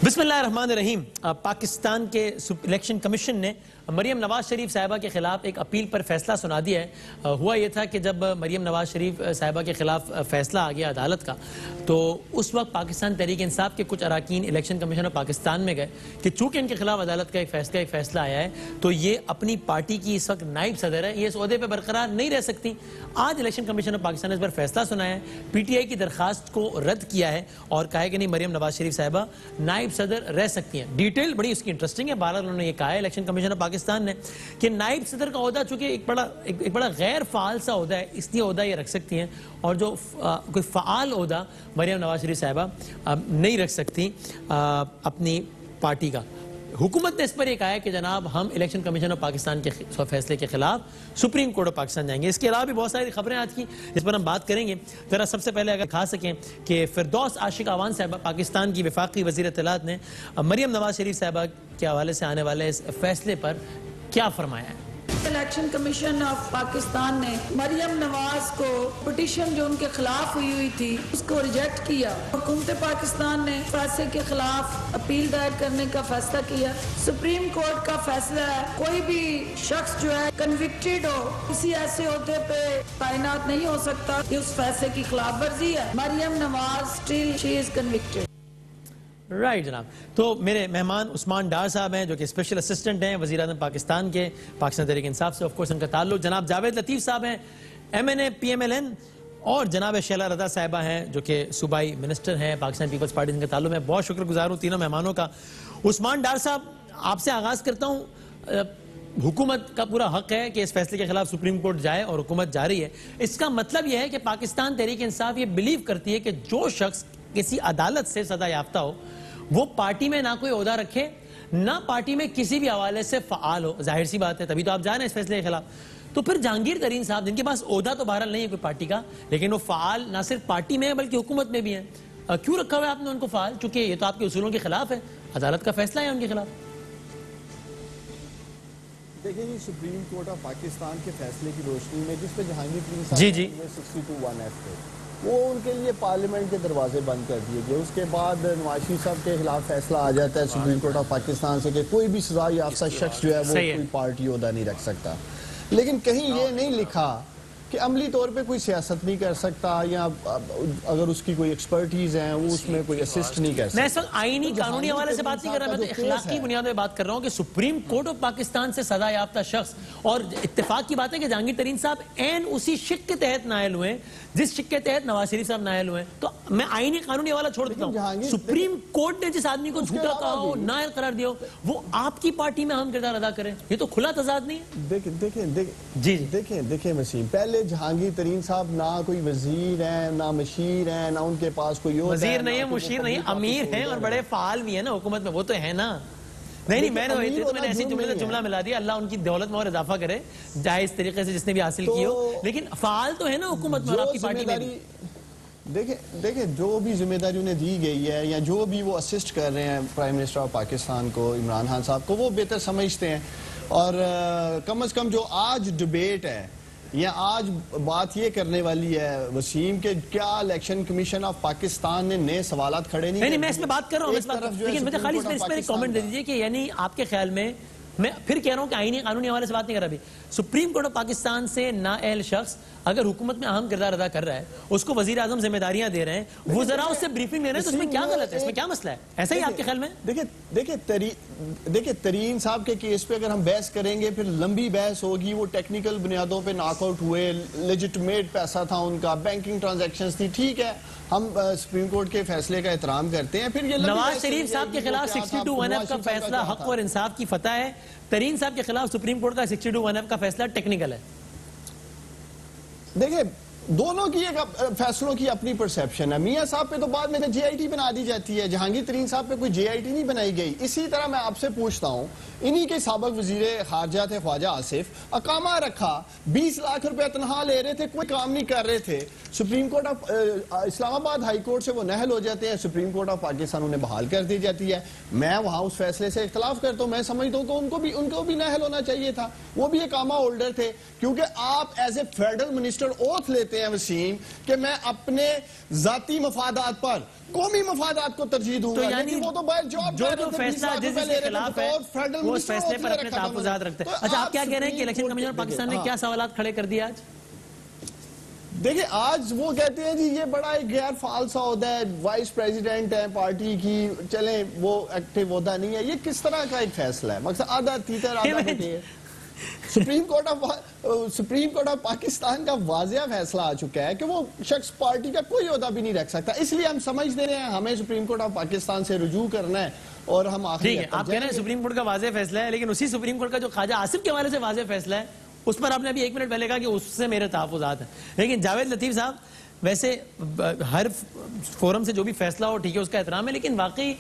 بسم اللہ الرحمن الرحیم۔ پاکستان کے الیکشن کمیشن نے مریم نواز شریف صاحبہ کے خلاف ایک اپیل پر فیصلہ سنا دیا ہے۔ ہوا یہ تھا کہ جب مریم نواز شریف صاحبہ کے خلاف فیصلہ آ گیا عدالت کا، تو اس وقت پاکستان تحریک انصاف کے کچھ اراکین الیکشن کمیشن آف پاکستان میں گئے کہ چونکہ ان کے خلاف عدالت کا ایک فیصلہ آیا ہے تو یہ اپنی پارٹی کی اس وقت نائب صدر ہے، یہ اس عہدے پہ برقرار نہیں رہ سکتی۔ آج الیکشن کمیشن آف پاکستان نے اس پر فیصلہ سنایا ہے، پی ٹی آئی کی درخواست کو رد کیا ہے اور کہا ہے کہ نہیں، مریم نواز شریف صاحبہ نائب صدر رہ سکتی ہیں۔ ڈیٹیل بڑی اس کی انٹرسٹنگ ہے۔ بہرحال انہوں نے یہ کہا ہے الیکشن کمیشن آف پاکستان نے کہ نائب صدر کا عہدہ چونکہ ایک بڑا غیر فعال سا عہدہ ہے، اس لیے عہدہ یہ رکھ سکتی ہیں، اور جو کوئی فعال عہدہ مریم نواز شریف صاحبہ نہیں رکھ سکتی اپنی پارٹی کا۔ حکومت نے اس پر یہ کہا ہے کہ جناب ہم الیکشن کمیشن آف پاکستان کے فیصلے کے خلاف سپریم کورٹ آف پاکستان جائیں گے۔ اس کے علاوہ بھی بہت ساری خبریں آج کی جس پر ہم بات کریں گے۔ ذرا سب سے پہلے اگر کھا سکیں کہ فردوس عاشق اعوان صاحبہ پاکستان کی وفاقی وزیر اطلاعات نے مریم نواز شریف صاحبہ کے حوالے سے آنے والے اس فیصلے پر کیا فرمایا ہے۔ الیکشن کمیشن آف پاکستان نے مریم نواز کو پٹیشن جو ان کے خلاف ہوئی تھی اس کو ریجیکٹ کیا۔ حکومت پاکستان نے فیصلے کے خلاف اپیل دائر کرنے کا فیصلہ کیا۔ سپریم کورٹ کا فیصلہ ہے کوئی بھی شخص جو ہے کنوکٹڈ ہو کسی ایسے عہدے پہ تعینات نہیں ہو سکتا، یہ اس فیصلے کی خلاف ورزی ہے۔ Maryam Nawaz still she is convicted. Right جناب، تو میرے مہمان عثمان ڈار صاحب ہیں جو کہ اسپیشل اسسٹنٹ ہیں وزیر اعظم پاکستان کے، پاکستان تحریک انصاف سے آف کورس ان کا تعلق۔ جناب جاوید لطیف صاحب ہیں MNA PMLN، اور جناب شیلا رضا صاحبہ ہیں جو کہ صوبائی منسٹر ہیں پاکستان پیپلز پارٹی، ان کا تعلق ہے۔ بہت شکر گزار ہوں تینوں مہمانوں کا۔ عثمان ڈار صاحب، آپ سے آغاز کرتا ہوں۔ حکومت کا پورا حق ہے کہ اس فیصلے کے خلاف سپریم کورٹ جائے اور حکومت جاری ہے۔ اس کا مطلب یہ ہے کہ پاکستان تحریک انصاف یہ بلیو کرتی ہے کہ جو شخص کسی عدالت سے سزا یافتہ ہو وہ پارٹی میں نہ کوئی عہدہ رکھے، نہ پارٹی میں کسی بھی حوالے سے فعال ہو۔ ظاہر سی بات ہے، تبھی تو آپ جا رہے ہیں اس فیصلے کے خلاف۔ تو پھر جہانگیر ترین صاحب جن کے پاس عہدہ تو بہرحال نہیں ہے کوئی پارٹی کا، لیکن وہ فعال نہ صرف پارٹی میں ہے بلکہ حکومت میں بھی ہیں، کیوں رکھا ہوا ہے آپ نے ان کو فعال؟ چونکہ یہ تو آپ کے اصولوں کے خلاف ہے، عدالت کا فیصلہ ہے ان کے خلاف۔ دیکھیں جی، سپریم کورٹ آف پاکستان کے فیصلے کی روشنی میں جس پہ جہانگیر ترین صاحب 62(1)(f) تھے، وہ ان کے لیے پارلیمنٹ کے دروازے بند کر دیے گئے۔ اس کے بعد نواز شریف صاحب کے خلاف فیصلہ آ جاتا ہے سپریم کورٹ آف پاکستان سے کہ کوئی بھی سزا یافتہ شخص جو ہے وہ کوئی پارٹی عہدہ نہیں رکھ سکتا، لیکن کہیں یہ نہیں لکھا کہ عملی طور پہ کوئی سیاست نہیں کر سکتا، یا اگر اس کی کوئی ایکسپرٹیز ہیں وہ اس میں کوئی اسسٹ نہیں کر سکتا۔ میں اس وقت آئینی قانونی حوالے سے بات نہیں کر رہا، میں تو اخلاقی بنیاد پہ بات کر رہا ہوں کہ سپریم کورٹ آف پاکستان سے سزا یافتہ شخص، اور اتفاق کی بات ہے کہ جہانگیر ترین صاحب این اسی شق کے تحت نائل ہوئے جس شق کے تحت نواز شریف صاحب نائل ہوئے، تو میں آئینی قانونی حوالہ چھوڑ دیتا ہوں۔ سپریم کورٹ نے جس آدمی کو جھوٹا کہا ہو، نائل قرار دیا ہو، وہ آپ کی پارٹی میں اہم کردار ادا کرے، یہ تو کھلا تضاد نہیں ہے۔ دیکھیں وسیم، پہلے جہانگیر ترین صاحب نہ کوئی وزیر ہیں، نہ مشیر ہیں، نہ ان کے پاس کوئی وزیر نہیں ہے، مشیر نہیں، امیر ہیں اور بڑے فعال بھی ہیں نا حکومت میں، وہ تو ہے نا۔ نہیں میں نے ایسی جملہ ملا دیا، اللہ ان کی دولت میں اور اضافہ کرے جائز طریقے سے جس نے بھی حاصل کی ہو، لیکن فعال تو ہے نا حکومت میں اور آپ کی پارٹی میں بھی۔ دیکھیں جو بھی ذمہ داری انہیں دی گئی ہے یا جو بھی وہ اسسٹ کر رہے ہیں پرائم منسٹر آف پاکستان کو، عمران خان صاحب کو، وہ بہتر سمجھتے ہیں، اور کم از کم جو آج ڈیبیٹ ہے یا آج بات یہ کرنے والی ہے وسیم کہ کیا الیکشن کمیشن آف پاکستان نے نئے سوالات کھڑے نہیں، میں اس میں بات کر رہا ہوں، لیکن مجھے خالی اس پر ایک کامنٹ دے دیجئے کہ یعنی آپ کے خیال میں پھر کہہ رہا ہوں کہ آئینی قانونی حوالے سے بات نہیں کر رہا ابھی، سپریم کورٹ آف پاکستان سے نااہل شخص اگر حکومت میں اہم کردار ادا کر رہا ہے، اس کو وزیر اعظم ذمہ داریاں دے رہے ہیں، وہ ذرا اس سے بریفنگ لے رہے ہیں، تو اس میں کیا غلط ہے، اس میں کیا مسئلہ ہے؟ ایسا ہی آپ کے خیال میں؟ دیکھیں ترین صاحب کے کیس پہ اگر ہم بحث کریں گے پھر لمبی بحث ہوگی، وہ ٹیکنیکل بنیادوں پہ ناک آؤٹ ہوئے، لیجٹمیٹ پیسہ تھا ان کا، بینکنگ ٹرانزیکشنز تھی، ٹھیک ہے، ہم سپریم کورٹ کے فیصلے کا احترام کرتے ہیں۔ پھر یہ نواز شریف صاحب کے خلاف 62(1)(f) کا فیصلہ حق اور انصاف کی فتح ہے، ترین صاحب کے خلاف سپریم کورٹ کا 62(1)(f) کا فیصلہ ٹیکنیکل ہے۔ دیکھیں دونوں کی فیصلوں کی اپنی پرسیپشن ہے۔ میاں صاحب پہ تو بعد میں جے آئی ٹی بنا دی جاتی ہے، جہانگیر ترین صاحب پہ کوئی جے آئی ٹی نہیں بنائی گئی۔ اسی طرح میں آپ سے پوچھتا ہوں، انہی کے سابق وزیر خارجہ تھے خواجہ آصف، اقامہ رکھا، 20 لاکھ روپے تنخواہ لے رہے تھے، کوئی کام نہیں کر رہے تھے، سپریم کورٹ آف اسلام آباد ہائی کورٹ سے وہ نہل ہو جاتے ہیں، سپریم کورٹ آف پاکستان انہیں بحال کر دی جاتی ہے۔ میں وہاں اس فیصلے سے اختلاف کرتا ہوں، میں سمجھتا ہوں کہ ان کو بھی نہل ہونا چاہیے تھا، وہ بھی اقامہ ہولڈر تھے، کیونکہ آپ as a federal minister oath لیتے دیتے ہیں وسیم کہ میں اپنے ذاتی مفادات پر قومی مفادات کو ترجیح دوں گا، یعنی وہ تو باہر جاب جو فیصلہ جس کے خلاف ہے وہ اس فیصلے پر اپنے تحفظات رکھتے ہیں. اچھا آپ کیا کہہ رہے ہیں کہ الیکشن کمیشن پاکستان نے کیا سوالات کھڑے کر دیا آج؟ دیکھیں آج وہ کہتے ہیں جی یہ بڑا ایک غیر فعال سا عہدہ ہے، وائس پریزیڈنٹ ہے پارٹی کی، چلیں وہ ایکٹیو عہدہ نہیں ہے. یہ کس طرح کا ایک فیصلہ ہے؟ مقصد آدھا تیتر آدھا بٹے ہے. سپریم کورٹ آف پاکستان کا واضح فیصلہ آ چکا ہے کہ وہ شخص پارٹی کا کوئی عہدہ بھی نہیں رکھ سکتا. اس لیے ہم سمجھتے ہیں ہمیں سپریم کورٹ آف پاکستان سے رجوع کرنا ہے اور ہم آخری آپ کہہ رہے ہیں سپریم کورٹ کا واضح فیصلہ ہے، لیکن اسی سپریم کورٹ کا جو خواجہ آصف کے حوالے سے واضح فیصلہ ہے اس پر آپ نے ابھی 1 منٹ پہلے کہا کہ اس سے میرے تحفظات ہیں. لیکن جاوید لطیف صاحب ویسے ہر فورم سے جو بھی فیصلہ ہو ٹھیک ہے اس کا احترام ہے، لیکن واقعی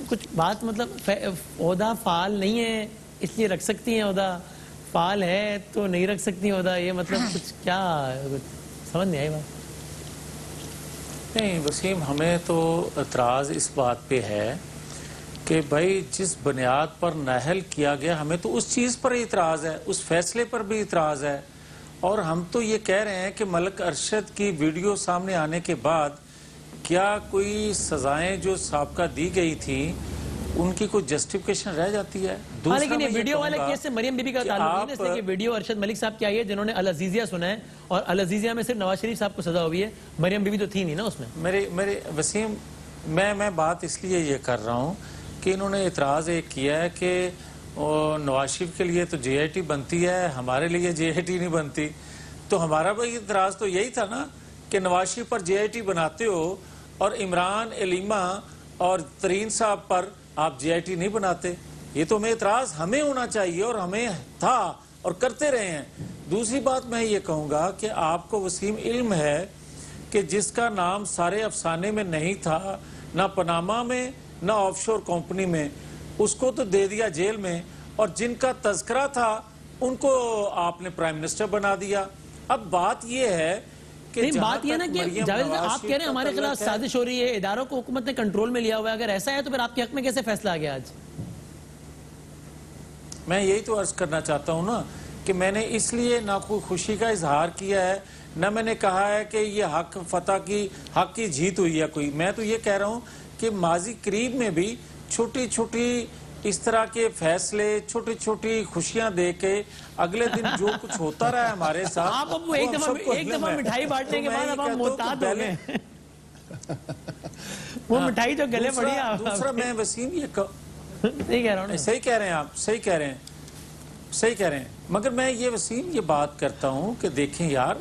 کچھ بات مطلب عہدہ فعال نہیں ہے اس لیے رکھ سکتی ہیں، عہدہ فعال ہے تو نہیں رکھ سکتی عہدہ، یہ مطلب کچھ کیا سمجھ نہیں آئی بات؟ نہیں وسیم، ہمیں تو اعتراض اس بات پہ ہے کہ بھائی جس بنیاد پر نااہل کیا گیا ہمیں تو اس چیز پر اعتراض ہے، اس فیصلے پر بھی اعتراض ہے. اور ہم تو یہ کہہ رہے ہیں کہ ملک ارشد کی ویڈیو سامنے آنے کے بعد کیا کوئی سزائیں جو سابقہ دی گئی تھیں ان کی کوئی جسٹیفیکیشن رہ جاتی ہے؟ لیکن یہ ویڈیو والے کیس سے مریم بی بی کا تعلق نہیں ہے، اس لیے کہ ویڈیو ارشد ملک صاحب کی آئی ہے جنہوں نے العزیزیہ سنا ہے، اور العزیزیہ میں صرف نواز شریف صاحب کو سزا ہوئی ہے، مریم بی بی تو تھی نہیں نا اس میں. میرے وسیم، میں بات اس لیے یہ کر رہا ہوں کہ انہوں نے اعتراض ایک کیا ہے کہ نواز شریف کے لیے تو جے آئی ٹی بنتی ہے، ہمارے لیے جے آئی ٹی نہیں بنتی. تو ہمارا بھی اعتراض تو یہی تھا نا کہ نواز شریف پر جے آئی ٹی بناتے ہو اور عمران، علیمہ اور ترین صاحب پر آپ جے آئی ٹی نہیں بناتے. یہ تو ہمیں اعتراض ہمیں ہونا چاہیے اور ہمیں تھا اور کرتے رہے ہیں. دوسری بات میں یہ کہوں گا کہ آپ کو وسیم علم ہے کہ جس کا نام سارے افسانے میں نہیں تھا، نہ پاناما میں نہ آف شور کمپنی میں، اس کو تو دے دیا جیل میں، اور جن کا تذکرہ تھا ان کو آپ نے پرائم منسٹر بنا دیا. اب بات یہ ہے کہ بات یہ نا کہ جاوید آپ کہہ رہے ہیں ہمارے خلاف سازش ہو رہی ہے، اداروں کو حکومت نے کنٹرول میں لیا ہوا ہے، اگر ایسا ہے تو پھر آپ کے حق میں کیسے فیصلہ آ گیا آج؟ میں یہی تو عرض کرنا چاہتا ہوں نا کہ میں نے اس لیے نہ کوئی خوشی کا اظہار کیا ہے، نہ میں نے کہا ہے کہ یہ حق فتح کی حق کی جیت ہوئی ہے کوئی. میں تو یہ کہہ رہا ہوں کہ ماضی قریب میں بھی چھوٹی چھوٹی اس طرح کے فیصلے، چھوٹی چھوٹی خوشیاں دے کے اگلے دن جو کچھ ہوتا رہا ہے ہمارے ساتھ، آپ اب ایک دفعہ مٹھائی بانٹنے کے بعد اب ہم محتاط ہو گئے. وہ مٹھائی جو گلے پڑی ہے. دوسرا میں وسیم یہ صحیح کہہ رہا ہوں، صحیح کہہ رہے ہیں آپ، صحیح کہہ رہے ہیں. مگر میں یہ وسیم یہ بات کرتا ہوں کہ دیکھیں یار،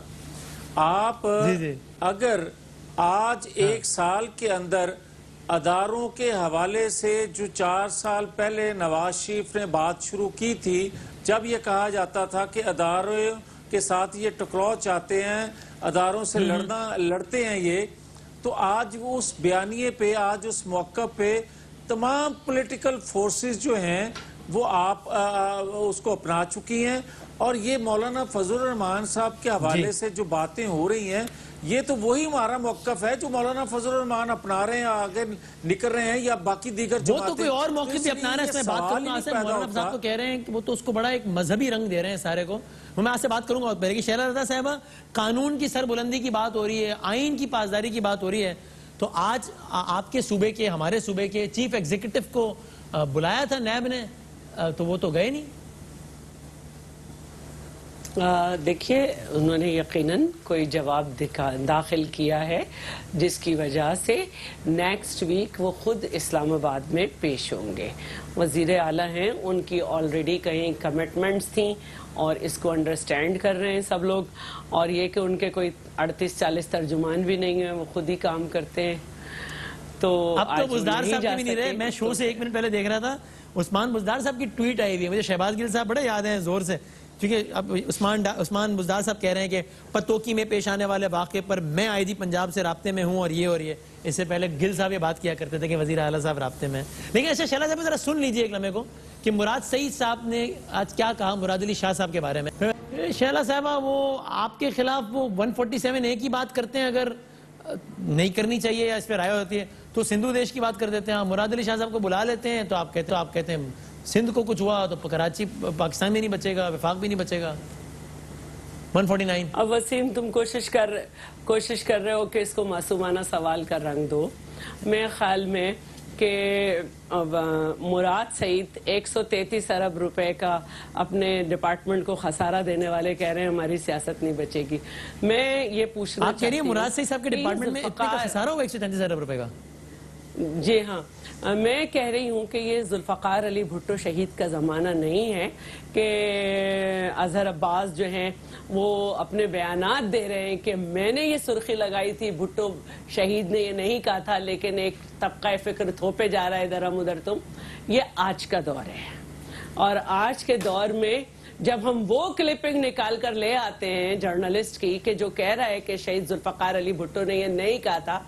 آپ اگر آج 1 سال کے اندر اداروں کے حوالے سے جو 4 سال پہلے نواز شریف نے بات شروع کی تھی، جب یہ کہا جاتا تھا کہ اداروں کے ساتھ یہ ٹکراؤ چاہتے ہیں، اداروں سے لڑتے ہیں یہ، تو آج وہ اس بیانیے پہ، آج اس موقع پہ تمام پولیٹیکل فورسز جو ہیں وہ آپ اس کو اپنا چکی ہیں. اور یہ مولانا فضل الرحمان صاحب کے حوالے سے جو باتیں ہو رہی ہیں، یہ تو وہی ہمارا موقف ہے جو مولانا فضل الرحمان اپنا رہے ہیں، آگے نکل رہے ہیں، یا باقی دیگر جماعتیں. وہ تو کوئی اور موقف بھی اپنا رہے ہیں. اس میں بات کروں گا آج سے مولانا صاحب تو کہہ رہے ہیں کہ وہ تو اس کو بڑا ایک مذہبی رنگ دے رہے ہیں سارے کو. میں آج سے بات کروں گا. اور پہلے کی شہلا رضا صاحبہ، قانون کی سربلندی کی بات ہو رہی ہے، آئین کی پاسداری کی بات ہو رہی ہے، تو آج آپ کے صوبے کے، ہمارے صوبے کے چیف ایگزیکٹو کو بلایا تھا نیب نے، تو وہ تو گئے نہیں. دیکھیے انہوں نے یقیناً کوئی جواب داخل کیا ہے جس کی وجہ سے نیکسٹ ویک وہ خود اسلام آباد میں پیش ہوں گے. وزیر اعلیٰ ہیں، ان کی آلریڈی کہیں کمٹمنٹس تھیں اور اس کو انڈرسٹینڈ کر رہے ہیں سب لوگ. اور یہ کہ ان کے کوئی 38-40 ترجمان بھی نہیں ہیں، وہ خود ہی کام کرتے ہیں. تو اب تو بزدار صاحب بھی نہیں رہے. میں شو سے 1 منٹ پہلے دیکھ رہا تھا، عثمان بزدار صاحب کی ٹویٹ آئی ہوئی ہے. مجھے شہباز گل صاحب بڑے یاد ہیں زور سے، کیونکہ اب عثمان بزدار صاحب کہہ رہے ہیں کہ پتوکی میں پیش آنے والے واقعے پر میں آئی جی پنجاب سے رابطے میں ہوں، اور یہ اس سے پہلے گل صاحب یہ بات کیا کرتے تھے کہ وزیر اعلیٰ صاحب رابطے میں. لیکن ایسا شہلا صاحب ذرا سن لیجئے ایک لمحے کو کہ مراد سعید صاحب نے آج کیا کہا مراد علی شاہ صاحب کے بارے میں. شہلا صاحبہ، وہ آپ کے خلاف وہ 147A کی بات کرتے ہیں، اگر نہیں کرنی چاہیے یا اس پہ رائے ہوتی ہے تو سندھو دیش کی بات کر دیتے ہیں. مراد علی شاہ صاحب کو بلا لیتے ہیں تو آپ کہتے ہیں سندھ کو کچھ ہوا تو کراچی پاکستان بھی نہیں بچے گا، وفاق بھی نہیں بچے گا. 149. اب وسیم تم کوشش کر رہے ہو کہ اس کو معصومانہ سوال کا رنگ دو. میرے خیال میں کہ مراد سعید 133 ارب روپے کا اپنے ڈپارٹمنٹ کو خسارہ دینے والے کہہ رہے ہیں ہماری سیاست نہیں بچے گی. میں یہ پوچھنا آپ کہہ رہی ہیں مراد سعید صاحب کے ڈپارٹمنٹ میں اتنے کا خسارہ ہوگا 133 ارب روپے کا؟ جی ہاں، میں کہہ رہی ہوں کہ یہ ذوالفقار علی بھٹو شہید کا زمانہ نہیں ہے کہ اظہر عباس جو ہیں وہ اپنے بیانات دے رہے ہیں کہ میں نے یہ سرخی لگائی تھی، بھٹو شہید نے یہ نہیں کہا تھا، لیکن ایک طبقہ فکر تھوپے جا رہا ہے ادھر ہم ادھر تم. یہ آج کا دور ہے، اور آج کے دور میں جب ہم وہ کلپنگ نکال کر لے آتے ہیں جرنلسٹ کی کہ جو کہہ رہا ہے کہ شہید ذوالفقار علی بھٹو نے یہ نہیں کہا تھا،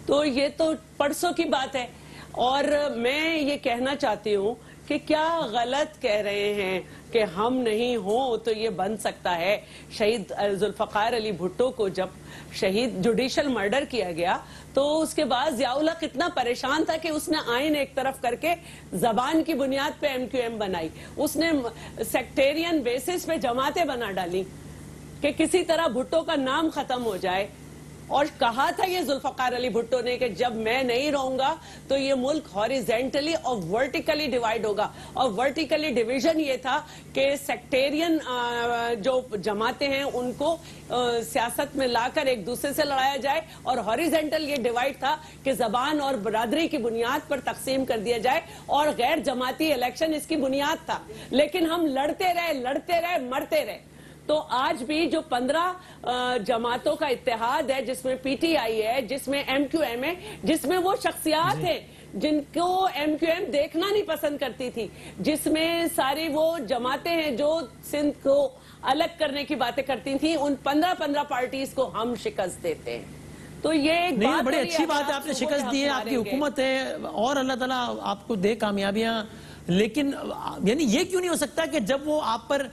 تو یہ تو پرسوں کی بات ہے. اور میں یہ کہنا چاہتی ہوں کہ کیا غلط کہہ رہے ہیں کہ ہم نہیں ہوں تو یہ بن سکتا ہے. شہید ذوالفقار علی بھٹو کو جب شہید جوڈیشل مرڈر کیا گیا تو اس کے بعد ضیاء الحق اتنا پریشان تھا کہ اس نے آئین ایک طرف کر کے زبان کی بنیاد پہ MQM بنائی. اس نے سیکٹیرین بیسس پہ جماعتیں بنا ڈالی کہ کسی طرح بھٹو کا نام ختم ہو جائے. اور کہا تھا یہ ذوالفقار علی بھٹو نے کہ جب میں نہیں رہوں گا تو یہ ملک ہاریزنٹلی اور ورٹیکلی ڈیوائیڈ ہوگا. اور ورٹیکلی ڈیویژن یہ تھا کہ سیکٹیرین جو جماعتیں ہیں ان کو سیاست میں لا کر ایک دوسرے سے لڑایا جائے، اور ہاریزنٹل یہ ڈیوائیڈ تھا کہ زبان اور برادری کی بنیاد پر تقسیم کر دیا جائے، اور غیر جماعتی الیکشن اس کی بنیاد تھا. لیکن ہم لڑتے رہے مرتے رہے. تو آج بھی جو 15 جماعتوں کا اتحاد ہے، جس میں PTI ہے، جس میں MQM ہے، جس میں وہ شخصیات ہیں جن کو MQM دیکھنا نہیں پسند کرتی تھی، جس میں ساری وہ جماعتیں ہیں جو سندھ کو الگ کرنے کی باتیں کرتی تھیں، ان 15 پارٹیز کو ہم شکست دیتے ہیں. تو یہ ایک بات بڑی اچھی بات ہے، آپ نے شکست دی ہے، آپ کی حکومت ہے اور اللہ تعالیٰ آپ کو دے کامیابیاں. لیکن یعنی یہ کیوں نہیں ہو سکتا کہ جب وہ آپ پر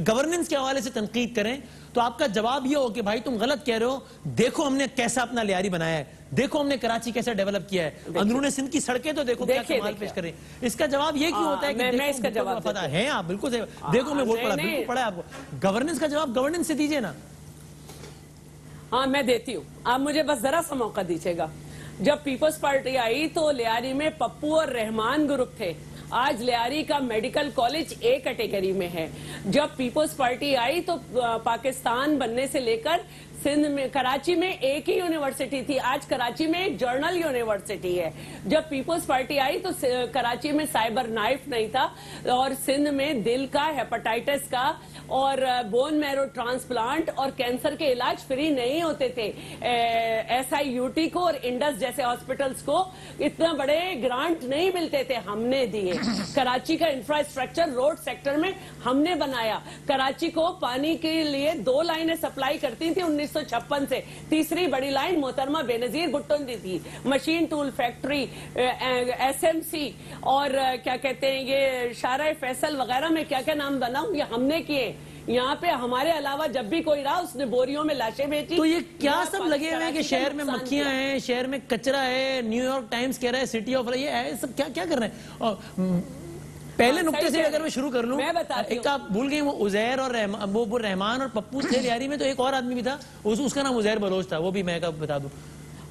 گورننس کے حوالے سے تنقید کریں تو آپ کا جواب یہ ہو کہ بھائی تم غلط کہہ رہے ہو، دیکھو ہم نے کیسا اپنا لیاری بنایا ہے، دیکھو ہم نے کراچی کیسا ڈیولپ کیا ہے، اندرون سندھ کی سڑکیں تو دیکھو کیا کمال پیش کریں. اس کا جواب یہ کیوں ہوتا ہے کہ دیکھو ہیں آپ بالکل دیکھو میں ووٹ پڑا بالکل پڑا ہے آپ کو. گورننس کا جواب گورننس سے دیجئے نا. ہاں میں دیتی ہوں، آپ مجھے بس ذرا سا موقع دیجیے گا. جب پیپلز پارٹی آئی تو لیاری میں پپو اور رحمان گروپ تھے. آج لیاری کا میڈیکل کالج ایک کیٹیگری میں ہے. جب پیپلز پارٹی آئی تو پاکستان بننے سے لے کر سندھ میں کراچی میں ایک ہی یونیورسٹی تھی، آج کراچی میں ایک جرنل یونیورسٹی ہے. جب پیپلز پارٹی آئی تو کراچی میں سائبر نائف نہیں تھا، اور سندھ میں دل کا، ہیپاٹائٹس کا اور بون میرو ٹرانسپلانٹ اور کینسر کے علاج فری نہیں ہوتے تھے. SIUT کو اور انڈس جیسے ہاسپٹلز کو اتنا بڑے گرانٹ نہیں ملتے تھے، ہم نے دیے. کراچی کا انفراسٹرکچر روڈ سیکٹر میں ہم نے بنایا. کراچی کو پانی کے لیے 2 لائنیں سپلائی کرتی تھی 1956 سے. تیسری بڑی لائن محترمہ بے نظیر بھٹو نے تھی. مشین ٹول فیکٹری، SMC اور کیا کہتے ہیں یہ شارع فیصل وغیرہ میں کیا کیا نام بناؤں، یہ ہم نے کیے. یہاں پہ ہمارے علاوہ جب بھی کوئی رہا اس نے بوریوں میں لاشیں بیچی. تو یہ کیا سب لگے ہوئے ہیں کہ شہر میں مکھیاں ہیں، شہر میں کچرا ہے، نیو یارک ٹائمز کہہ رہا ہے سٹی آف، یہ سب کیا کر رہے ہیں؟ پہلے نقطے سے اگر میں شروع کر لوں، ایک آپ بھول گئی، وہ عزیر اور وہ رحمان اور پپو تھے لیاری میں، تو ایک اور آدمی بھی تھا اس کا نام عزیر بلوچ تھا، وہ بھی میں بتا دوں.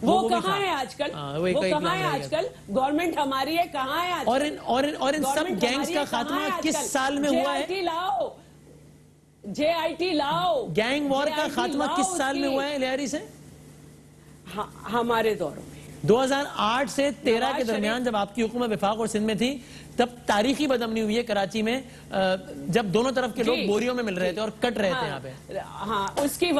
وہ کہاں ہے آج کل؟ وہ کہاں ہے آج کل؟ گورنمنٹ ہماری ہے، کہاں ہے آج کل؟ اور ان سب گینگز کا خاتمہ کس سال میں ہوا ہے؟ JIT لاؤ. گینگ وار کا خاتمہ کس سال میں ہوا ہے لیاری سے؟ ہمارے دور میں 2008 سے 13 کے درمیان جب آپ کی حکومت وفاق اور سندھ میں تھی، تب تاریخی بدامنی ہوئی ہے کراچی میں، جب دونوں طرف کے لوگ بوریوں میں مل رہے تھے اور کٹ رہے تھے یہاں پہ. ہاں، اس کی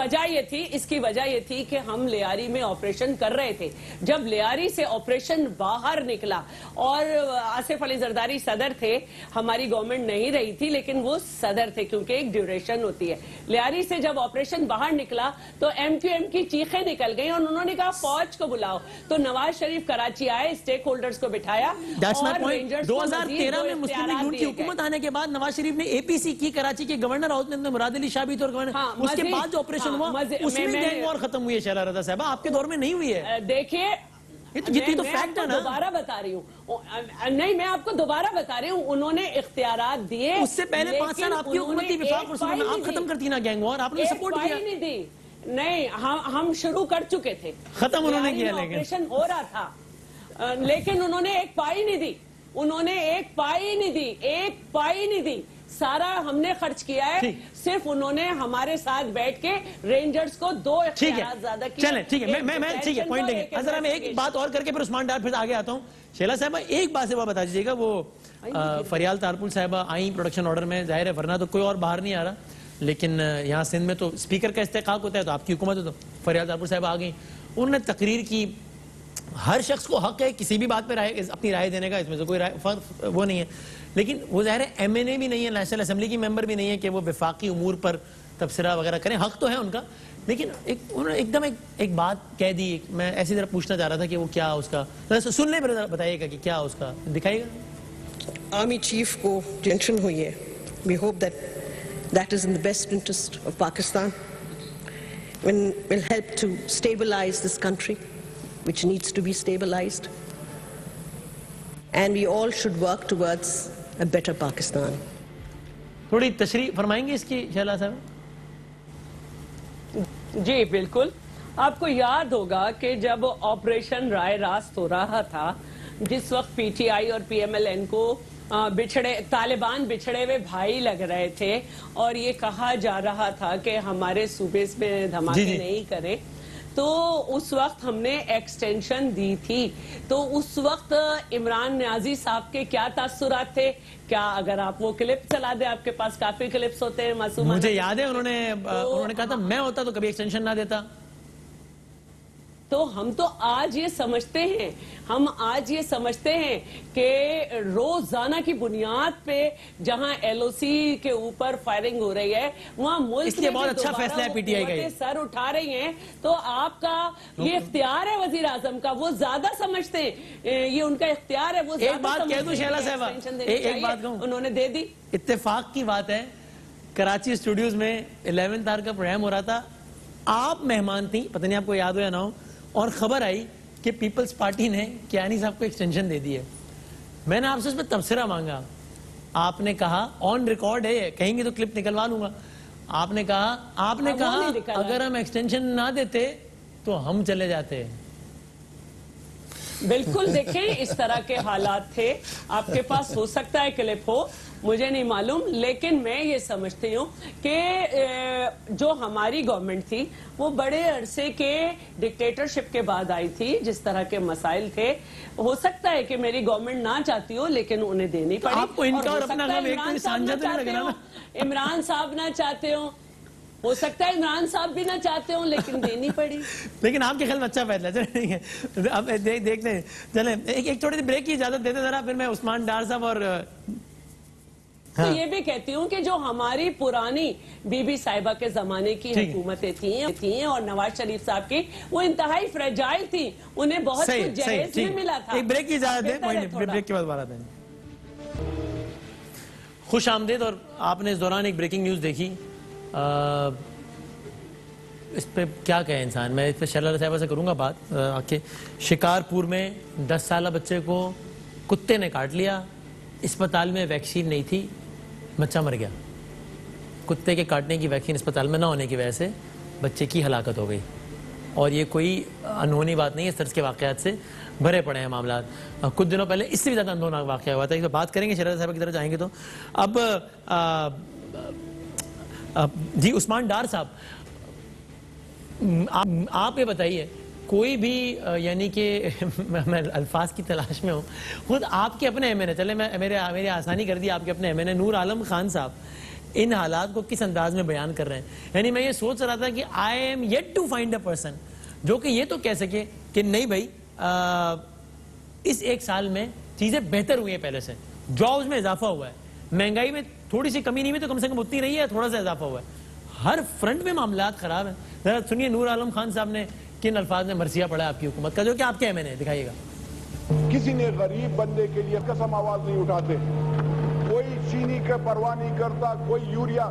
وجہ یہ تھی کہ ہم لیاری میں آپریشن کر رہے تھے. جب لیاری سے آپریشن باہر نکلا اور آصف علی زرداری صدر تھے، ہماری گورنمنٹ نہیں رہی تھی لیکن وہ صدر تھے کیونکہ ایک ڈیوریشن ہوتی ہے. لیاری سے جب آپریشن باہر نکلا تو MQM کی چیخیں نکل گئی اور انہوں نے کہا فوج کو بلاؤ. تو نواز شریف کراچی آئے، اسٹیک ہولڈرز کو بٹھایا اور رینجرز کو 2013 میں مسلم لیگ نون کی حکومت آنے کے بعد نواز شریف نے APC کی کراچی کے گورنر ہاؤس میں مراد علی شاہ بھی تھے، اس کے بعد جو آپریشن ہوا اس میں گینگ وار ختم ہوئی ہے. شہلا رضا صاحبہ آپ کے دور میں نہیں ہوئی ہے. یہ تو فیکٹ ہے نا. دوبارہ بتا رہی ہوں نہیں میں آپ کو دوبارہ بتا رہی ہوں انہوں نے اختیارات دیے اس سے پہلے 5 سال آپ کی حکومت تھی وفاق رسول میں آپ ختم کرتی نا گینگ وار آپ نے سپورٹ کیا نہیں دی نہیں ہم شروع کر چکے تھے ختم انہوں نے کیا لیکن آپریشن ہو رہا تھا لیکن انہوں نے ایک پائی نہیں دی انہوں نے ایک پائی نہیں دی سارا ہم نے خرچ کیا ہے صرف انہوں نے ہمارے ساتھ بیٹھ کے رینجرز کو 2 اختیارات زیادہ کیا چلیں ٹھیک ہے میں ٹھیک ہے پوائنٹ دیں گے ذرا میں ایک بات اور کر کے پھر عثمان ڈار پھر آگے آتا ہوں. شیلا صاحبہ ایک بات سے وہ بتا دیجیے گا وہ فریال تارپول صاحبہ آئیں پروڈکشن آرڈر میں ظاہر ہے ورنہ تو کوئی اور باہر نہیں آ رہا لیکن یہاں سندھ میں تو اسپیکر کا استحقاق ہوتا ہے تو آپ کی حکومت ہے تو فریال تارپول صاحبہ آ گئی انہوں نے تقریر کی. ہر شخص کو حق ہے کسی بھی بات پہ اپنی رائے دینے کا اس میں سے کوئی وہ نہیں ہے لیکن وہ ظاہر ہے ایم این اے بھی نہیں ہے نیشنل اسمبلی کی ممبر بھی نہیں ہے کہ وہ وفاقی امور پر تبصرہ وغیرہ کریں حق تو ہے ان کا لیکن انہوں نے ایک دم ایک بات کہہ دی میں ایسی طرح پوچھنا چاہ رہا تھا کہ وہ کیا اس کا سن لیں بتائیے گا کہ کیا اس کا دکھائیے گا. آرمی چیف کو ٹینشن ہوئی ہے we hope that is in the best interest of Pakistan and will help to stabilize this country which needs to be stabilized and we all should work towards a better Pakistan. تھوڑی تشریح فرمائیں گے اس کی شیلا صاحب؟ جی بالکل آپ کو یاد ہوگا کہ جب آپریشن رائے راست ہو رہا تھا جس وقت پی ٹی آئی اور پی ایم ایل این کو طالبان بچھڑے ہوئے بھائی لگ رہے تھے اور یہ کہا جا رہا تھا کہ ہمارے صوبے میں دھماکے نہیں کرے تو اس وقت ہم نے ایکسٹینشن دی تھی تو اس وقت عمران نیازی صاحب کے کیا تاثرات تھے کیا اگر آپ وہ کلپ چلا دیں آپ کے پاس کافی کلپس ہوتے ہیں معصومہ مجھے یاد ہے انہوں نے کہا تھا میں ہوتا تو کبھی ایکسٹینشن نہ دیتا تو ہم تو آج یہ سمجھتے ہیں کہ روزانہ کی بنیاد پہ جہاں ایل او سی کے اوپر فائرنگ ہو رہی ہے وہاں ملک میں بہت اچھا فیصلہ ہے پی ٹی آئی کا سر اٹھا رہی ہیں تو آپ کا یہ اختیار ہے وزیر اعظم کا وہ زیادہ سمجھتے ہیں یہ ان کا اختیار ہے وہ ایک بات کہہ دوں شیلا صاحبہ ایک بات کہوں انہوں نے دے دی اتفاق کی بات ہے کراچی اسٹوڈیوز میں 11 کا پروگرام ہو رہا تھا آپ مہمان تھیں پتہ نہیں آپ کو یاد ہو یا نہ ہو اور خبر آئی کہ پیپلز پارٹی نے کیانی صاحب کو ایکسٹینشن دے دی ہے میں نے آپ سے اس میں تبصرہ مانگا آپ نے کہا آن ریکارڈ ہے کہیں گے تو کلپ نکلوا لوں گا آپ نے کہا اگر ہم ایکسٹینشن نہ دیتے تو ہم چلے جاتے بالکل دیکھیں اس طرح کے حالات تھے آپ کے پاس ہو سکتا ہے کلپ ہو مجھے نہیں معلوم لیکن میں یہ سمجھتی ہوں کہ جو ہماری گورنمنٹ تھی وہ بڑے عرصے کے ڈکٹیٹرشپ کے بعد آئی تھی جس طرح کے مسائل تھے ہو سکتا ہے کہ میری گورنمنٹ نہ چاہتی ہو لیکن انہیں دینی پڑی آپ کو ان کا اور اپنا غم ایک تو سانجھا تو نہیں لگ رہا عمران صاحب نہ چاہتے ہو سکتا ہے عمران صاحب بھی نہ چاہتے ہوں لیکن دینی پڑی لیکن آپ کے خیال میں اچھا فیصلہ چلیں اب دیکھتے ہیں چلیں ایک چھوٹی سی بریک کی اجازت دیتے ذرا پھر میں عثمان ڈار صاحب اور تو یہ بھی کہتی ہوں کہ جو ہماری پرانی بی بی صاحبہ کے زمانے کی حکومتیں تھیں اور نواز شریف صاحب کی وہ انتہائی فریجائل تھیں انہیں بہت کچھ جہیز میں ملا تھا ایک بریک کی اجازت دیں بریک کے بعد بات آتے ہیں خوش آمدید اور آپ نے اس دوران ایک بریکنگ نیوز دیکھی اس پہ کیا کہے انسان میں اس پہ شیلا صاحبہ سے کروں گا بات کہ شکارپور میں 10 سالہ بچے کو کتے نے کاٹ لیا اسپتال میں ویکسین نہیں تھی بچہ مر گیا کتے کے کاٹنے کی ویکسین اسپتال میں نہ ہونے کی وجہ سے بچے کی ہلاکت ہو گئی اور یہ کوئی انہونی بات نہیں ہے اس طرح کے واقعات سے بھرے پڑے ہیں معاملات کچھ دنوں پہلے اس سے بھی زیادہ اندھونا واقعہ ہوا تھا ایک بات کریں گے شیلا صاحبہ کی طرف جائیں گے تو اب جی عثمان ڈار صاحب آپ یہ بتائیے کوئی بھی یعنی کہ میں الفاظ کی تلاش میں ہوں خود آپ کے اپنے ایم این اے چلے میرے آسانی کر دی آپ کے اپنے ایم این اے نور عالم خان صاحب ان حالات کو کس انداز میں بیان کر رہے ہیں یعنی میں یہ سوچ رہا تھا کہ I am yet to find a person جو کہ یہ تو کہہ سکے کہ نہیں بھائی اس ایک سال میں چیزیں بہتر ہوئی ہیں پہلے سے جابز میں اضافہ ہوا ہے مہنگائی میں تھوڑی سی کمی نہیں ہوئی تو کم سے کم اتنی رہی ہے تھوڑا سا اضافہ ہوا ہے ہر فرنٹ میں معاملات خراب ہیں ذرا سنیے نور عالم خان صاحب نے کن الفاظ میں مرثیہ پڑھا آپ کی حکومت کا جو کہ آپ کے ایم این اے دکھائیے گا کسی نے غریب بندے کے لیے قسم آواز نہیں اٹھاتے کوئی چینی کا پرواہ نہیں کرتا کوئی یوریا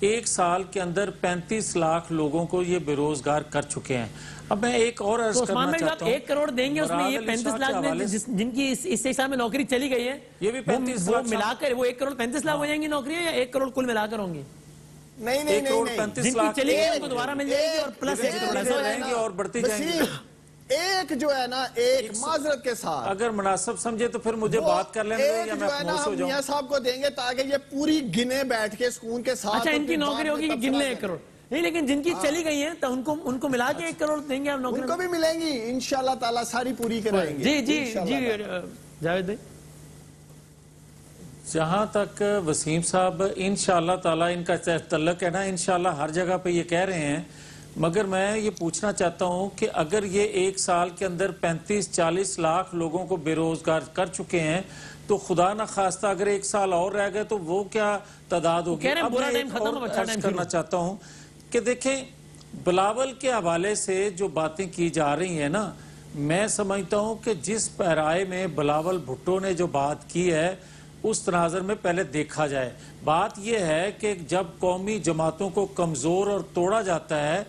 ایک سال کے اندر 35 لاکھ لوگوں کو یہ بے روزگار کر چکے ہیں. اب میں ایک اور عرض کرنا چاہتا ہوں, 1 کروڑ دیں گے اس میں یہ 35 لاکھ میں جن کی اس حساب میں نوکری چلی گئی ہے, یہ بھی 35 لاکھ ملا کر وہ 1 کروڑ 35 لاکھ ہو جائیں گی نوکریاں, یا 1 کروڑ کل ملا کر ہوں گی؟ نہیں نہیں نہیں, جن کی چلی گئی ان کو دوبارہ مل جائے گی اور پلس 1 کروڑ ایسا رہیں گی اور بڑھتی جائیں گی. ایک جو ہے نا, ایک معذرت کے ساتھ اگر مناسب سمجھے تو پھر مجھے بات کر لینے دیں یا میں خاموش ہو جاؤں. میاں صاحب کو دیں گے تاکہ یہ پوری گنے بیٹھ کے سکون کے ساتھ. اچھا ان کی نوکری ہوگی کہ گن لیں 1 کروڑ نہیں, لیکن جن کی چلی گئی ہیں تو ان کو ملا کے 1 کروڑ دیں گے آپ نوکری؟ ان کو بھی ملیں گی انشاءاللہ تعالیٰ, ساری پوری کرائیں گے. جی جی جی جاوید بھائی. جہاں تک وسیم صاحب انشاءاللہ تعالیٰ ان کا تعلق ہے نا, انشاءاللہ ہر جگہ پہ یہ کہہ رہے ہیں, مگر میں یہ پوچھنا چاہتا ہوں کہ اگر یہ 1 سال کے اندر 35-40 لاکھ لوگوں کو بے روزگار کر چکے ہیں تو خدا نہ خواستہ اگر 1 سال اور رہ گئے تو وہ کیا تعداد ہوگی. اب میں ایک اور عرض کرنا چاہتا ہوں کہ دیکھیں بلاول کے حوالے سے جو باتیں کی جا رہی ہیں نا, میں سمجھتا ہوں کہ جس پیرائے میں بلاول بھٹو نے جو بات کی ہے اس تناظر میں پہلے دیکھا جائے. بات یہ ہے کہ جب قومی جماعتوں کو کمزور اور توڑا جاتا ہے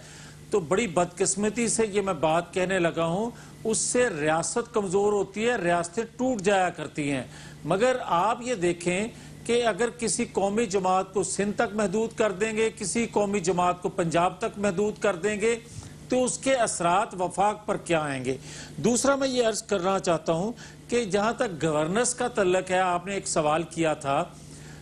تو بڑی بدقسمتی سے یہ میں بات کہنے لگا ہوں, اس سے ریاست کمزور ہوتی ہے, ریاستیں ٹوٹ جایا کرتی ہیں. مگر آپ یہ دیکھیں کہ اگر کسی قومی جماعت کو سندھ تک محدود کر دیں گے, کسی قومی جماعت کو پنجاب تک محدود کر دیں گے تو اس کے اثرات وفاق پر کیا آئیں گے. دوسرا میں یہ عرض کرنا چاہتا ہوں کہ جہاں تک گورننس کا تعلق ہے, آپ نے ایک سوال کیا تھا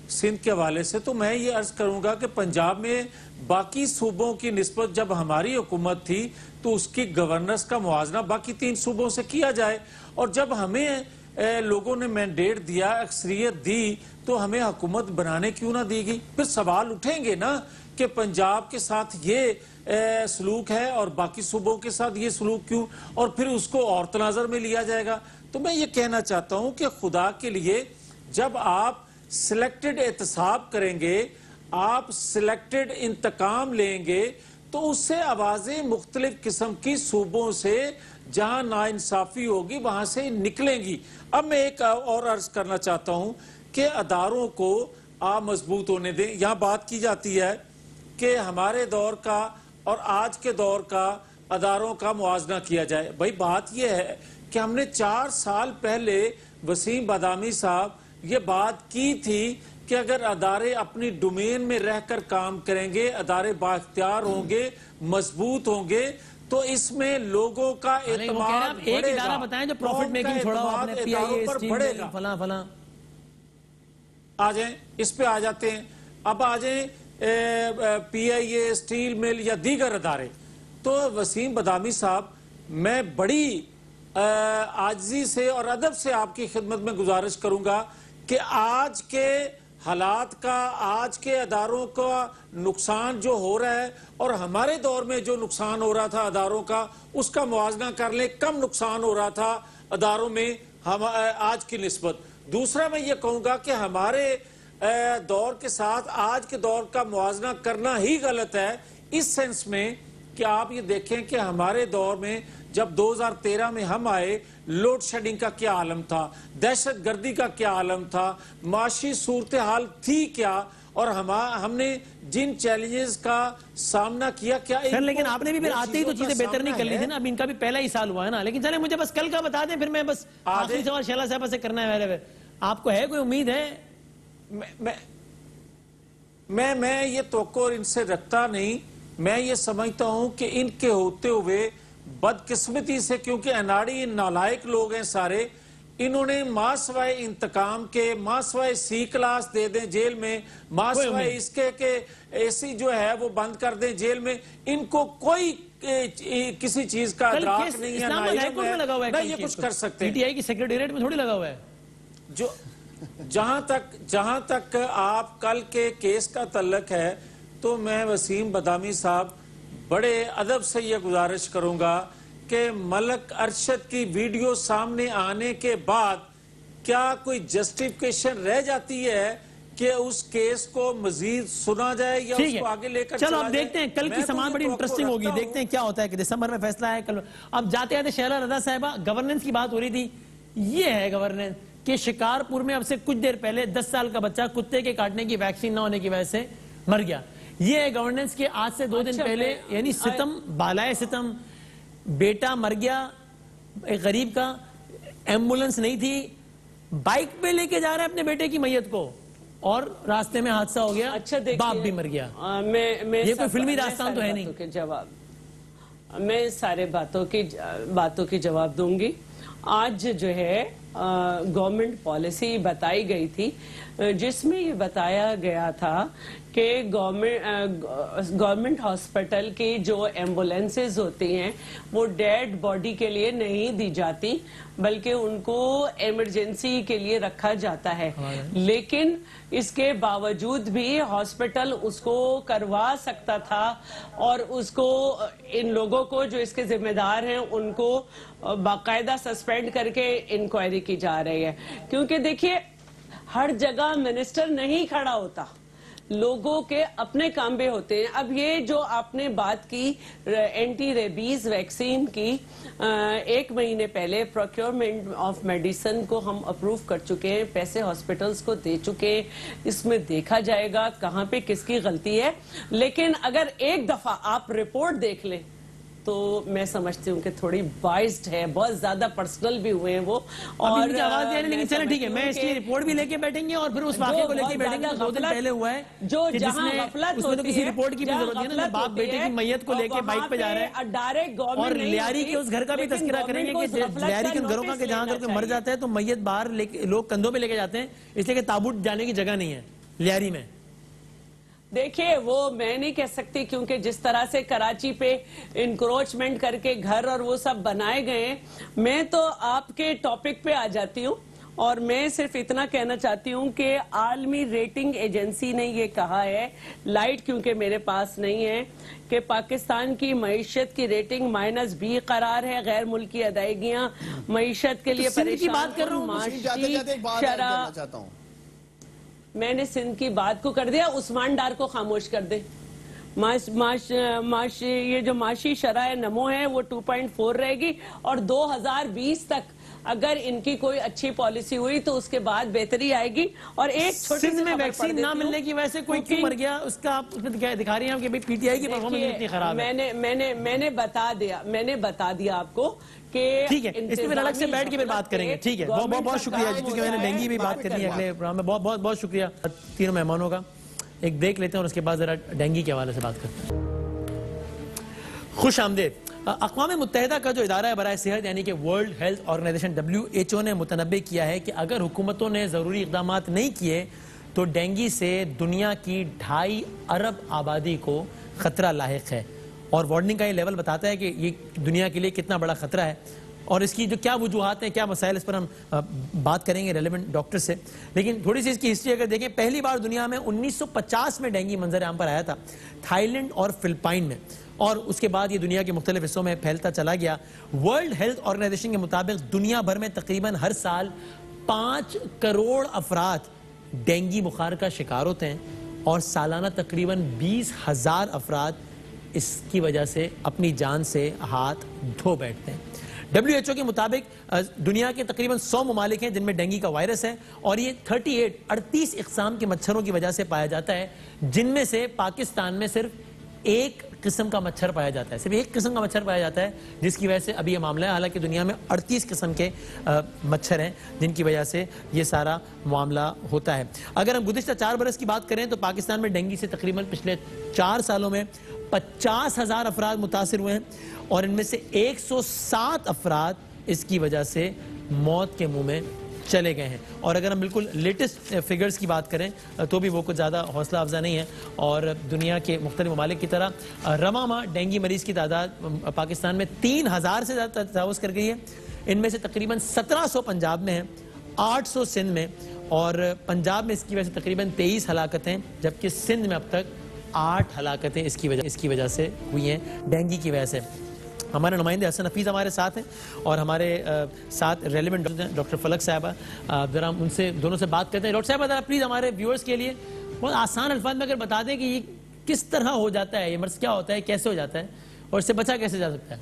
سندھ کے حوالے سے, تو میں یہ عرض کروں گا کہ پنجاب میں باقی صوبوں کی نسبت جب ہماری حکومت تھی تو اس کی گورننس کا موازنہ باقی 3 صوبوں سے کیا جائے, اور جب ہمیں لوگوں نے مینڈیٹ دیا, اکثریت دی, تو ہمیں حکومت بنانے کیوں نہ دی گئی. پھر سوال اٹھیں گے نا کہ پنجاب کے ساتھ یہ سلوک ہے اور باقی صوبوں کے ساتھ یہ سلوک کیوں, اور پھر اس کو اور تناظر میں لیا جائے گا. تو میں یہ کہنا چاہتا ہوں کہ خدا کے لیے جب آپ سلیکٹڈ احتساب کریں گے, آپ سلیکٹڈ انتقام لیں گے, تو اس سے آوازیں مختلف قسم کی صوبوں سے جہاں ناانصافی ہوگی وہاں سے نکلیں گی. اب میں ایک اور عرض کرنا چاہتا ہوں کہ اداروں کو آپ مضبوط ہونے دیں. یہاں بات کی جاتی ہے کہ ہمارے دور کا اور آج کے دور کا اداروں کا موازنہ کیا جائے. بھائی بات یہ ہے کہ ہم نے 4 سال پہلے وسیم بادامی صاحب یہ بات کی تھی کہ اگر ادارے اپنی ڈومین میں رہ کر کام کریں گے, ادارے بااختیار ہوں گے, مضبوط ہوں گے, تو اس میں لوگوں کا اعتماد ایک ادارہ بتائیں جو پروفٹ میکنگ چھوڑا ہو آپ نے, پی آئی اے, اسٹیل فلاں فلاں. آ جائیں اس پہ آ جاتے ہیں. اب آ جائیں پی آئی اے, اسٹیل مل یا دیگر ادارے. تو وسیم بادامی صاحب میں بڑی عاجزی سے اور ادب سے آپ کی خدمت میں گزارش کروں گا کہ آج کے حالات کا, آج کے اداروں کا نقصان جو ہو رہا ہے اور ہمارے دور میں جو نقصان ہو رہا تھا اداروں کا, اس کا موازنہ کر لیں. کم نقصان ہو رہا تھا اداروں میں آج کی نسبت. دوسرا میں یہ کہوں گا کہ ہمارے دور کے ساتھ آج کے دور کا موازنہ کرنا ہی غلط ہے, اس سینس میں کہ آپ یہ دیکھیں کہ ہمارے دور میں جب 2013 میں ہم آئے, لوڈ شیڈنگ کا کیا عالم تھا, دہشت گردی کا کیا عالم تھا, معاشی صورتحال تھی کیا, اور ہم نے جن چیلنجز کا سامنا کیا کیا. لیکن آپ نے بھی پھر آتے ہی تو چیزیں بہتر نہیں کر لی تھی نا. اب ان کا بھی پہلا ہی سال ہوا ہے نا. لیکن چلیں مجھے بس کل کا بتا دیں, پھر میں بس آخری سوال شیلا صاحبہ سے کرنا ہے میرے. آپ کو ہے کوئی امید ہے؟ میں یہ توقع ان سے رکھتا نہیں. میں یہ سمجھتا ہوں کہ ان کے ہوتے ہوئے بدقسمتی سے, کیونکہ اناڑی نالائق لوگ ہیں سارے, انہوں نے ماں سوائے انتقام کے, ماں سوائے سی کلاس دے دیں جیل میں, ماں سوائے اس کے کہ ایسی جو ہے وہ بند کر دیں جیل میں, ان کو کوئی کسی چیز کا ادراک نہیں ہے, نہ یہ کچھ کر سکتے. پی ٹی آئی کی سیکریٹریٹ میں تھوڑی لگا ہوا ہے. جو جہاں تک آپ کل کے کیس کا تعلق ہے, تو میں وسیم بادامی صاحب بڑے ادب سے یہ گزارش کروں گا کہ ملک ارشد کی ویڈیو سامنے آنے کے بعد کیا کوئی جسٹیفیکیشن رہ جاتی ہے کہ اس کیس کو مزید سنا جائے یا اس کو آگے لے کر چلا جائے. چلو اب دیکھتے ہیں, کل کی سماعت بڑی انٹرسٹنگ ہوگی, دیکھتے ہیں کیا ہوتا ہے کہ دسمبر میں فیصلہ ہے. کل اب جاتے آتے شیلا رضا صاحبہ, گورننس کی بات ہو رہی تھی. یہ ہے گورننس کہ شکارپور میں اب سے کچھ دیر پہلے 10 سال کا بچہ کتے کے کاٹنے کی ویکسین نہ ہونے کی وجہ سے مر گیا. یہ ہے گورننس کے آج سے 2 دن پہلے یعنی ستم بالائے ستم، بیٹا مر گیا ایک غریب کا، ایمبولنس نہیں تھی، بائک پہ لے کے جا رہا ہے اپنے بیٹے کی میت کو اور راستے میں حادثہ ہو گیا، باپ بھی مر گیا. یہ کوئی فلمی داستان تو ہے نہیں. میں سارے باتوں کی جواب دوں گی. آج جو ہے گورنمنٹ پالیسی بتائی گئی تھی جس میں یہ بتایا گیا تھا کہ گورنمنٹ ہاسپٹل کی جو ایمبولنسز ہوتی ہیں وہ ڈیڈ باڈی کے لیے نہیں دی جاتی بلکہ ان کو ایمرجنسی کے لیے رکھا جاتا ہے. لیکن اس کے باوجود بھی ہاسپٹل اس کو کروا سکتا تھا اور اس کو ان لوگوں کو جو اس کے ذمہ دار ہیں ان کو باقاعدہ سسپینڈ کر کے انکوائری کی جا رہی ہے. کیونکہ دیکھیے ہر جگہ منسٹر نہیں کھڑا ہوتا، لوگوں کے اپنے کام بھی ہوتے ہیں. اب یہ جو آپ نے بات کی اینٹی ریبیز ویکسین کی، 1 مہینے پہلے پروکیورمنٹ آف میڈیسن کو ہم اپروو کر چکے ہیں، پیسے ہاسپٹلز کو دے چکے ہیں. اس میں دیکھا جائے گا کہاں پہ کس کی غلطی ہے. لیکن اگر ایک دفعہ آپ رپورٹ دیکھ لیں تو میں سمجھتی ہوں کہ تھوڑی بائسڈ ہے، بہت زیادہ پرسنل بھی ہوئے ہیں وہ. اور مجھے آواز دے رہے ہیں لیکن چلیں ٹھیک ہے، میں اس کی رپورٹ بھی لے کے بیٹھیں گے اور پھر اس واقعے کو لے کے بیٹھیں گے. 2 دن پہلے ہوا ہے کہ جس میں اس میں تو کسی رپورٹ کی بھی ضرورت نہیں ہے نا، باپ بیٹے کی میت کو لے کے بائک پہ جا رہے ہیں اور لیاری کے اس گھر کا بھی تذکرہ کریں گے کہ لیاری کے ان گھروں کا کہ جہاں اگر کوئی مر جاتا ہے تو میت باہر لوگ کندھوں پہ لے کے جاتے ہیں اس لیے کہ تابوت جانے کی جگہ نہیں ہے لیاری میں. دیکھیں وہ میں نہیں کہہ سکتی کیونکہ جس طرح سے کراچی پہ انکروچمنٹ کر کے گھر اور وہ سب بنائے گئے ہیں. میں تو آپ کے ٹاپک پہ آ جاتی ہوں اور میں صرف اتنا کہنا چاہتی ہوں کہ عالمی ریٹنگ ایجنسی نے یہ کہا ہے، لائٹ کیونکہ میرے پاس نہیں ہے، کہ پاکستان کی معیشت کی ریٹنگ -B قرار ہے. غیر ملکی ادائیگیاں معیشت کے لیے پریشان. میں نے سندھ کی بات کو کر دیا، عثمان ڈار کو خاموش کر دے. یہ جو معاشی شرح نمو ہے وہ 2.4 رہے گی اور 2020 تک اگر ان کی کوئی اچھی پالیسی ہوئی تو اس کے بعد بہتری آئے گی. اور ایک چھوٹی سی میں ویکسین نہ ملنے کی وجہ سے کوئی کیوں مر گیا اس کا آپ دکھا رہی ہیں کہ پی ٹی آئی کی پرفارمنس اتنی خراب ہے. میں نے بتا دیا آپ کو کہ ٹھیک ہے اس پہ الگ سے بیٹھ کے پھر بات کریں گے. ٹھیک ہے بہت شکریہ کیونکہ میں نے ڈینگی بھی بات کرنی ہے اگلے پروگرام میں. بہت شکریہ تینوں مہمانوں کا. ایک بریک لیتے ہیں اور اس کے بعد ذرا ڈینگی کے حوالے سے بات کرتے ہیں. خوش آمدید. اقوام متحدہ کا جو ادارہ ہے برائے صحت یعنی کہ ورلڈ ہیلتھ آرگنائزیشن WHO نے متنبع کیا ہے کہ اگر حکومتوں نے ضروری اقدامات نہیں کیے تو ڈینگی سے دنیا کی 2.5 ارب آبادی کو خطرہ لاحق ہے. اور وارننگ کا یہ لیول بتاتا ہے کہ یہ دنیا کے لیے کتنا بڑا خطرہ ہے اور اس کی جو کیا وجوہات ہیں، کیا مسائل، اس پر ہم بات کریں گے ریلیونٹ ڈاکٹر سے. لیکن تھوڑی سی اس کی ہسٹری اگر دیکھیں، پہلی بار دنیا میں 1950 میں ڈینگی منظر عام پر آیا تھا تھائی لینڈ اور فلپائن میں اور اس کے بعد یہ دنیا کے مختلف حصوں میں پھیلتا چلا گیا. ورلڈ ہیلتھ آرگنائزیشن کے مطابق دنیا بھر میں تقریباً ہر سال 5 کروڑ افراد ڈینگی بخار کا شکار ہوتے ہیں اور سالانہ تقریباً 20,000 افراد اس کی وجہ سے اپنی جان سے ہاتھ دھو بیٹھتے ہیں. WHO کے مطابق دنیا کے تقریباً 100 ممالک ہیں جن میں ڈینگی کا وائرس ہے اور یہ 38 اقسام کے مچھروں کی وجہ سے پایا جاتا ہے، جن میں سے پاکستان میں صرف ایک قسم کا مچھر پایا جاتا ہے. صرف ایک قسم کا مچھر پایا جاتا ہے جس کی وجہ سے ابھی یہ معاملہ ہے. حالانکہ دنیا میں 38 قسم کے مچھر ہیں جن کی وجہ سے یہ سارا معاملہ ہوتا ہے. اگر ہم گزشتہ 4 برس کی بات کریں تو پاکستان میں ڈینگی سے تقریباً پچھلے 4 سالوں میں 50,000 افراد متاثر ہوئے ہیں اور ان میں سے 107 افراد اس کی وجہ سے موت کے منہ میں چلے گئے ہیں. اور اگر ہم بالکل لیٹسٹ فگرز کی بات کریں تو بھی وہ کچھ زیادہ حوصلہ افزا نہیں ہے اور دنیا کے مختلف ممالک کی طرح رواں ماہ ڈینگی مریض کی تعداد پاکستان میں 3,000 سے زیادہ تجاوز کر گئی ہے. ان میں سے تقریباً 1700 پنجاب میں ہیں، 800 سندھ میں اور پنجاب میں اس کی وجہ سے تقریباً 23 ہلاکتیں جبکہ سندھ میں اب تک 8 ہلاکتیں اس کی وجہ سے ہوئی ہیں ڈینگی کی وجہ سے. ہمارے نمائندے حسن حفیظ ہمارے ساتھ ہیں اور ہمارے ساتھ ریلیونٹ ڈاکٹر فلک صاحبہ. ذرا ہم ان سے دونوں سے بات کرتے ہیں. ڈاکٹر صاحبہ ذرا پلیز ہمارے ویورز کے لیے بہت آسان الفاظ میں اگر بتا دیں کہ یہ کس طرح ہو جاتا ہے، یہ مرض کیا ہوتا ہے، کیسے ہو جاتا ہے اور اس سے بچا کیسے جا سکتا ہے؟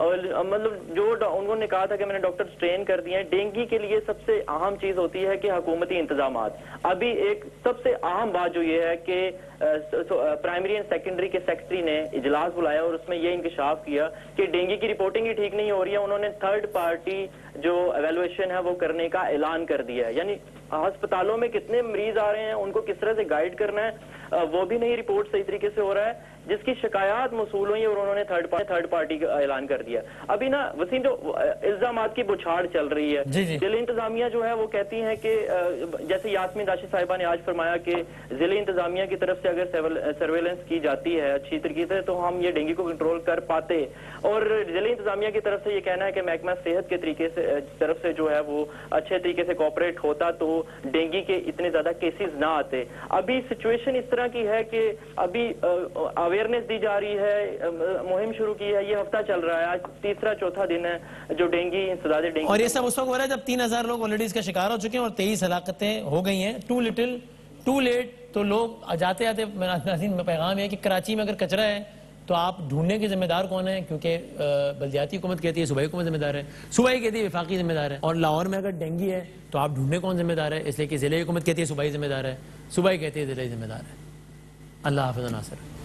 اور مطلب جو انہوں نے کہا تھا کہ میں نے ڈاکٹر ٹرین کر دیے ہیں. ڈینگی کے لیے سب سے اہم چیز ہوتی ہے کہ حکومتی انتظامات. ابھی ایک سب سے اہم بات جو یہ ہے کہ پرائمری اینڈ سیکنڈری کے سیکرٹری نے اجلاس بلایا اور اس میں یہ انکشاف کیا کہ ڈینگی کی رپورٹنگ ہی ٹھیک نہیں ہو رہی ہے. انہوں نے تھرڈ پارٹی جو ایویلویشن ہے وہ کرنے کا اعلان کر دیا ہے. یعنی ہسپتالوں میں کتنے مریض آ رہے ہیں ان کو کس طرح سے گائیڈ کرنا ہے وہ بھی نہیں رپورٹ صحیح طریقے سے ہو رہا ہے, جس کی شکایات موصول ہوئی اور انہوں نے تھرڈ پارٹی کا اعلان کر دیا. ابھی نا وسیم جو الزامات کی بچھاڑ چل رہی ہے, ضلع انتظامیہ جو ہے وہ کہتی ہیں کہ جیسے یاسمین راشد صاحبہ نے آج فرمایا کہ ضلع انتظامیہ کی طرف سے اگر سرویلنس کی جاتی ہے اچھی طریقے سے تو ہم یہ ڈینگی کو کنٹرول کر پاتے, اور ضلع انتظامیہ کی طرف سے یہ کہنا ہے کہ محکمہ صحت کے طرف سے جو ہے وہ اچھے طریقے سے کوآپریٹ ہوتا تو ڈینگی کے اتنے زیادہ کیسز نہ آتے. ابھی سچویشن اس طرح کی ہے کہ ابھی اویئرنیس دی جا رہی ہے, مہم شروع کی ہے, یہ ہفتہ چل رہا ہے, آج تیسرا چوتھا دن ہے جو ڈینگی انسداد ڈینگی. اور یہ سب اس وقت ہو رہا ہے جب 3000 لوگ آلریڈی اس کا شکار ہو چکے ہیں اور 23 ہلاکتیں ہو گئی ہیں. Too little too late. تو لوگ جاتے جاتے ناظرین میں پیغام ہے کہ کراچی میں اگر کچرا ہے تو آپ ڈھونڈنے کے ذمہ دار کون ہیں, کیونکہ بلدیاتی حکومت کہتی ہے صوبائی حکومت ذمہ دار ہے, صوبائی کہتی ہے وفاقی ذمہ دار ہے, اور لاہور میں اگر ڈینگی ہے تو آپ ڈھونڈنے کون ذمہ دار ہے, اس لیے کہ ضلعی حکومت کہتی ہے صوبائی ذمہ دار ہے, صوبائی کہتی ہے ضلعی ذمہ دار ہے. اللہ حافظ ناصر.